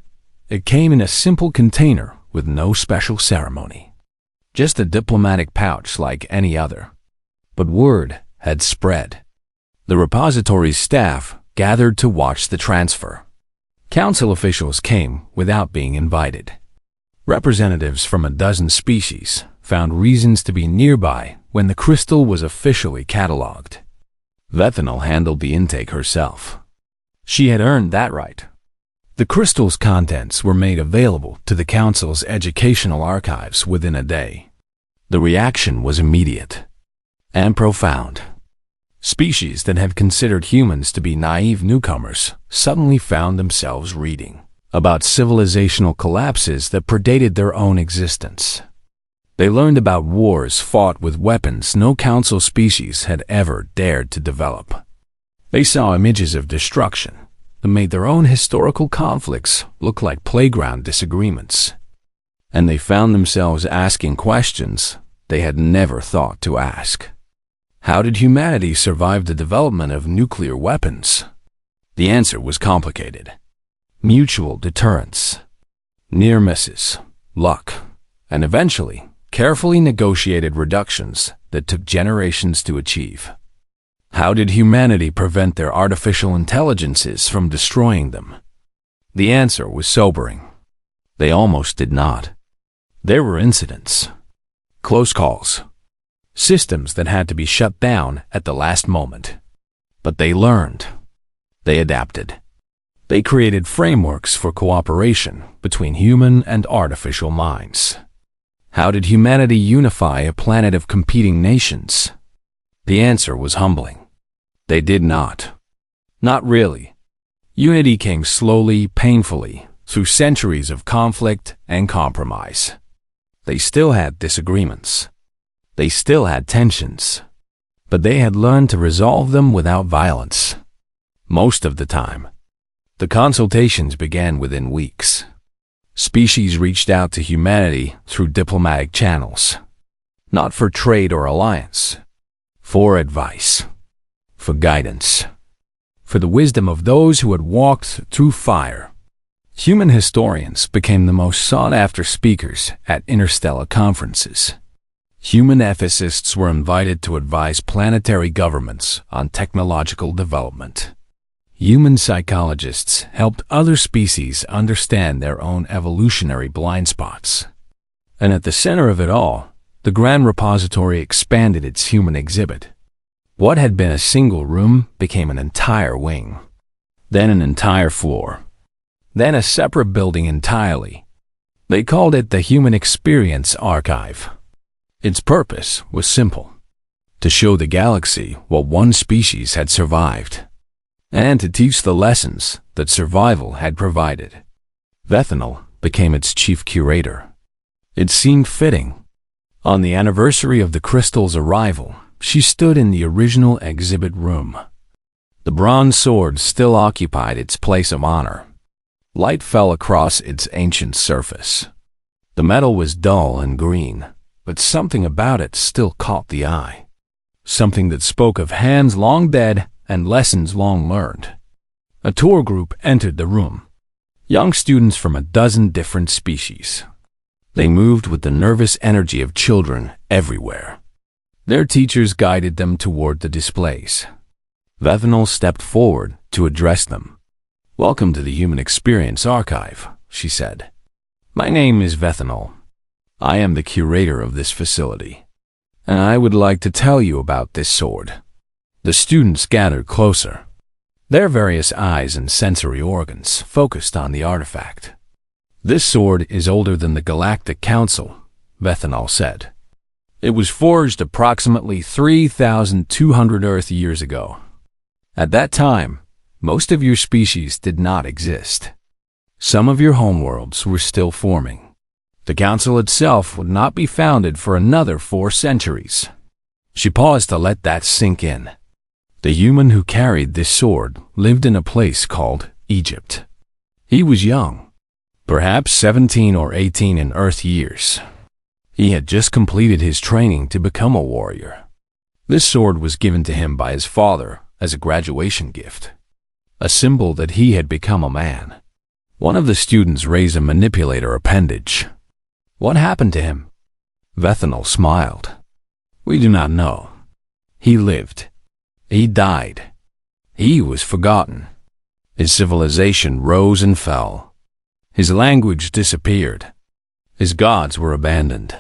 A: It came in a simple container with no special ceremony. Just a diplomatic pouch like any other. But word had spread. The repository's staff gathered to watch the transfer. Council officials came without being invited. Representatives from a dozen species found reasons to be nearby when the crystal was officially catalogued. Vethanal handled the intake herself. She had earned that right. The crystal's contents were made available to the Council's educational archives within a day. The reaction was immediate and profound. Species that had considered humans to be naive newcomers suddenly found themselves reading about civilizational collapses that predated their own existence. They learned about wars fought with weapons no council species had ever dared to develop. They saw images of destruction that made their own historical conflicts look like playground disagreements. and they found themselves asking questions they had never thought to ask. How did humanity survive the development of nuclear weapons? The answer was complicated. Mutual deterrence, near misses, luck, and eventually carefully negotiated reductions that took generations to achieve. How did humanity prevent their artificial intelligences from destroying them? The answer was sobering. They almost did not. There were incidents, close calls, systems that had to be shut down at the last moment. But they learned. They adapted. They created frameworks for cooperation between human and artificial minds. How did humanity unify a planet of competing nations? The answer was humbling. They did not. Not really. Unity came slowly, painfully, through centuries of conflict and compromise. They still had disagreements. They still had tensions. But they had learned to resolve them without violence. Most of the time. The consultations began within weeks. Species reached out to humanity through diplomatic channels. Not for trade or alliance. For advice. For guidance. For the wisdom of those who had walked through fire. Human historians became the most sought-after speakers at interstellar conferences. Human ethicists were invited to advise planetary governments on technological development. Human psychologists helped other species understand their own evolutionary blind spots. And at the center of it all, the Grand Repository expanded its human exhibit. What had been a single room became an entire wing, then an entire floor, then a separate building entirely. They called it the Human Experience Archive. Its purpose was simple: to show the galaxy what one species had survived, and to teach the lessons that survival had provided. Vethanal became its chief curator. It seemed fitting. On the anniversary of the crystal's arrival, she stood in the original exhibit room. The bronze sword still occupied its place of honor. Light fell across its ancient surface. The metal was dull and green, but something about it still caught the eye. Something that spoke of hands long dead and lessons long learned. A tour group entered the room. Young students from a dozen different species. They moved with the nervous energy of children everywhere. Their teachers guided them toward the displays. Vethanal stepped forward to address them. "Welcome to the Human Experience Archive," she said. "My name is Vethanal. I am the curator of this facility, and I would like to tell you about this sword." The students gathered closer. Their various eyes and sensory organs focused on the artifact. "This sword is older than the Galactic Council," Vethanal said. "It was forged approximately 3,200 Earth years ago. At that time, most of your species did not exist. Some of your homeworlds were still forming. The Council itself would not be founded for another 4 centuries." She paused to let that sink in. The human who carried this sword lived in a place called Egypt. He was young, perhaps 17 or 18 in Earth years. He had just completed his training to become a warrior. This sword was given to him by his father as a graduation gift, a symbol that he had become a man. One of the students raised a manipulator appendage. "What happened to him?" Vethanal smiled. "We do not know. He lived. He died. He was forgotten. His civilization rose and fell. His language disappeared. His gods were abandoned.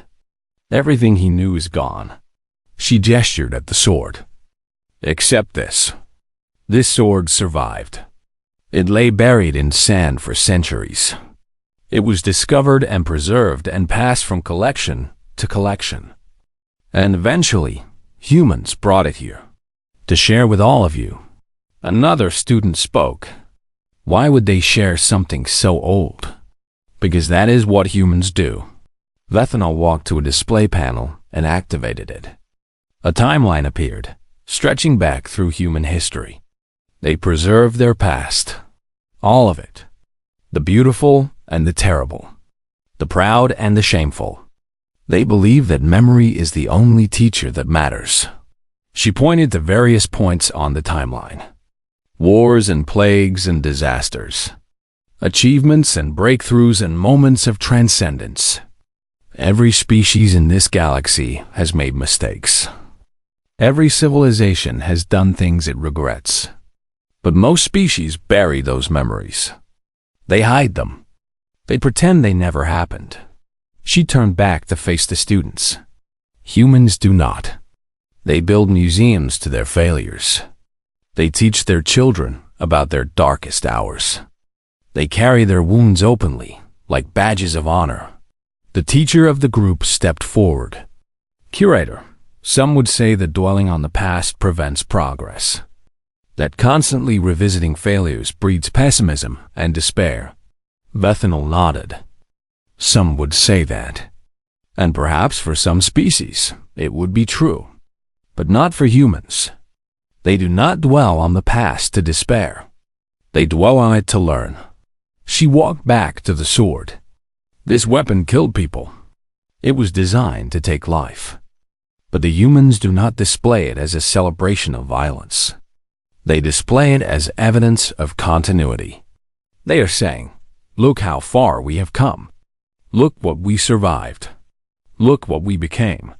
A: Everything he knew is gone." She gestured at the sword. "Except this. This sword survived. It lay buried in sand for centuries. It was discovered and preserved and passed from collection to collection. And eventually, humans brought it here to share with all of you." Another student spoke. "Why would they share something so old?" "Because that is what humans do." Vethanal walked to a display panel and activated it. A timeline appeared, stretching back through human history. They preserved their past. All of it. The beautiful and the terrible. the proud and the shameful. They believe that memory is the only teacher that matters. She pointed to various points on the timeline. Wars and plagues and disasters. Achievements and breakthroughs and moments of transcendence. Every species in this galaxy has made mistakes. Every civilization has done things it regrets. But most species bury those memories. They hide them. They pretend they never happened. She turned back to face the students. Humans do not. They build museums to their failures. They teach their children about their darkest hours. They carry their wounds openly, like badges of honor. The teacher of the group stepped forward. Curator, some would say that dwelling on the past prevents progress. That constantly revisiting failures breeds pessimism and despair. Bethanol nodded. Some would say that. And perhaps for some species, it would be true. But not for humans. They do not dwell on the past to despair. They dwell on it to learn. She walked back to the sword. This weapon killed people. It was designed to take life. But the humans do not display it as a celebration of violence. They display it as evidence of continuity. They are saying, look how far we have come. Look what we survived. Look what we became.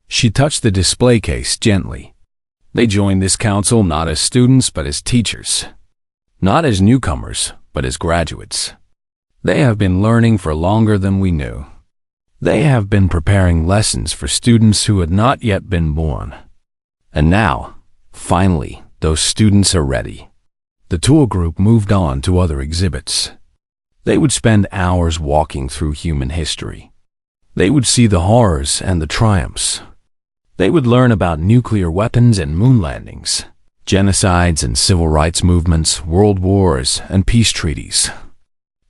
A: She touched the display case gently. They joined this council not as students but as teachers. Not as newcomers, but as graduates. They have been learning for longer than we knew. They have been preparing lessons for students who had not yet been born. And now, finally, those students are ready. The tour group moved on to other exhibits. They would spend hours walking through human history. They would see the horrors and the triumphs. They would learn about nuclear weapons and moon landings, genocides and civil rights movements, world wars and peace treaties.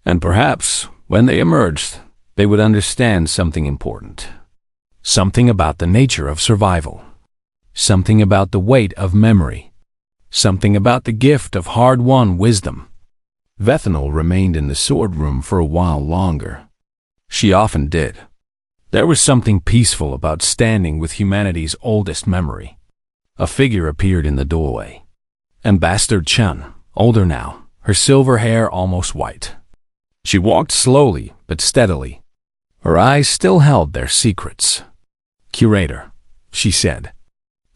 A: And perhaps, when they emerged, they would understand something important. Something about the nature of survival. Something about the weight of memory. Something about the gift of hard-won wisdom. Bethanol remained in the sword room for a while longer. She often did. There was something peaceful about standing with humanity's oldest memory. A figure appeared in the doorway. Ambassador Chun, older now, her silver hair almost white. She walked slowly but steadily. Her eyes still held their secrets. Curator, she said,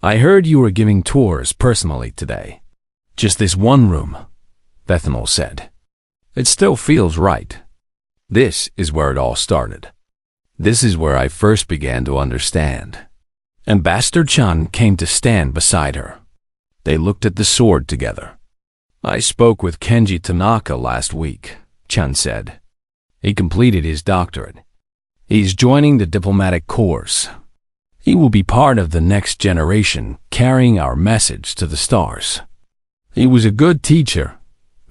A: I heard you were giving tours personally today. Just this one room, Bethanol said. It still feels right. This is where it all started. This is where I first began to understand. Ambassador Chun came to stand beside her. They looked at the sword together. I spoke with Kenji Tanaka last week, Chun said. He completed his doctorate. He's joining the diplomatic corps. He will be part of the next generation, carrying our message to the stars. He was a good teacher,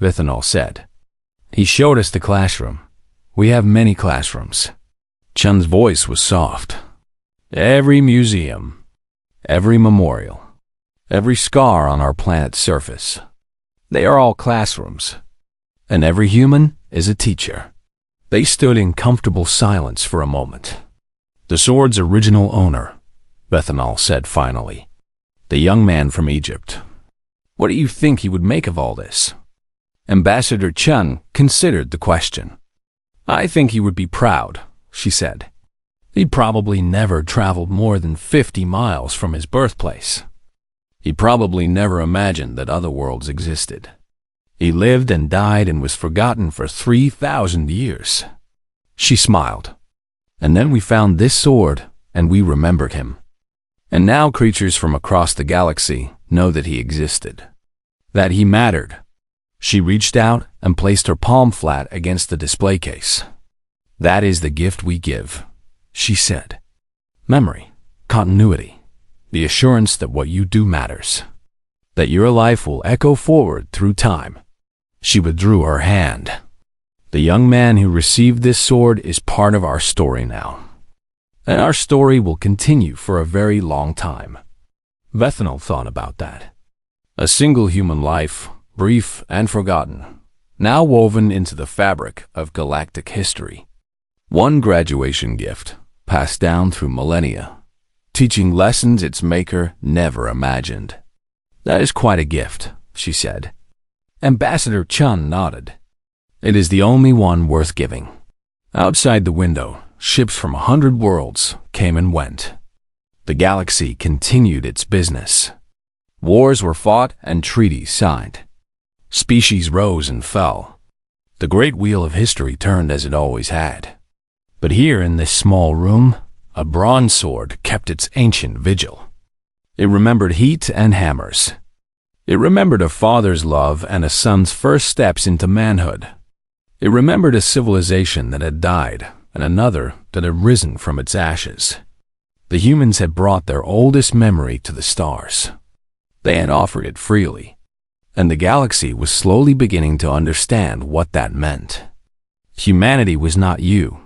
A: Bethanol said. He showed us the classroom. We have many classrooms. Chun's voice was soft. Every museum, every memorial, every scar on our planet's surface, they are all classrooms. And every human is a teacher. They stood in comfortable silence for a moment. The sword's original owner, Bethanol said finally. The young man from Egypt. What do you think he would make of all this? Ambassador Chun considered the question. I think he would be proud, she said. He probably never traveled more than 50 miles from his birthplace. He probably never imagined that other worlds existed. He lived and died and was forgotten for 3,000 years. She smiled. And then we found this sword, and we remembered him. And now creatures from across the galaxy know that he existed. That he mattered. She reached out and placed her palm flat against the display case. That is the gift we give, she said. Memory, continuity, the assurance that what you do matters. That your life will echo forward through time. She withdrew her hand. The young man who received this sword is part of our story now. And our story will continue for a very long time. Bethanol thought about that. A single human life, brief and forgotten, now woven into the fabric of galactic history. One graduation gift, passed down through millennia, teaching lessons its maker never imagined. That is quite a gift, she said. Ambassador Chun nodded. It is the only one worth giving. Outside the window, ships from 100 worlds came and went. The galaxy continued its business. Wars were fought and treaties signed. Species rose and fell. The great wheel of history turned as it always had. But here in this small room, a bronze sword kept its ancient vigil. It remembered heat and hammers. It remembered a father's love and a son's first steps into manhood. It remembered a civilization that had died and another that had risen from its ashes. The humans had brought their oldest memory to the stars. They had offered it freely, and the galaxy was slowly beginning to understand what that meant. Humanity was not you,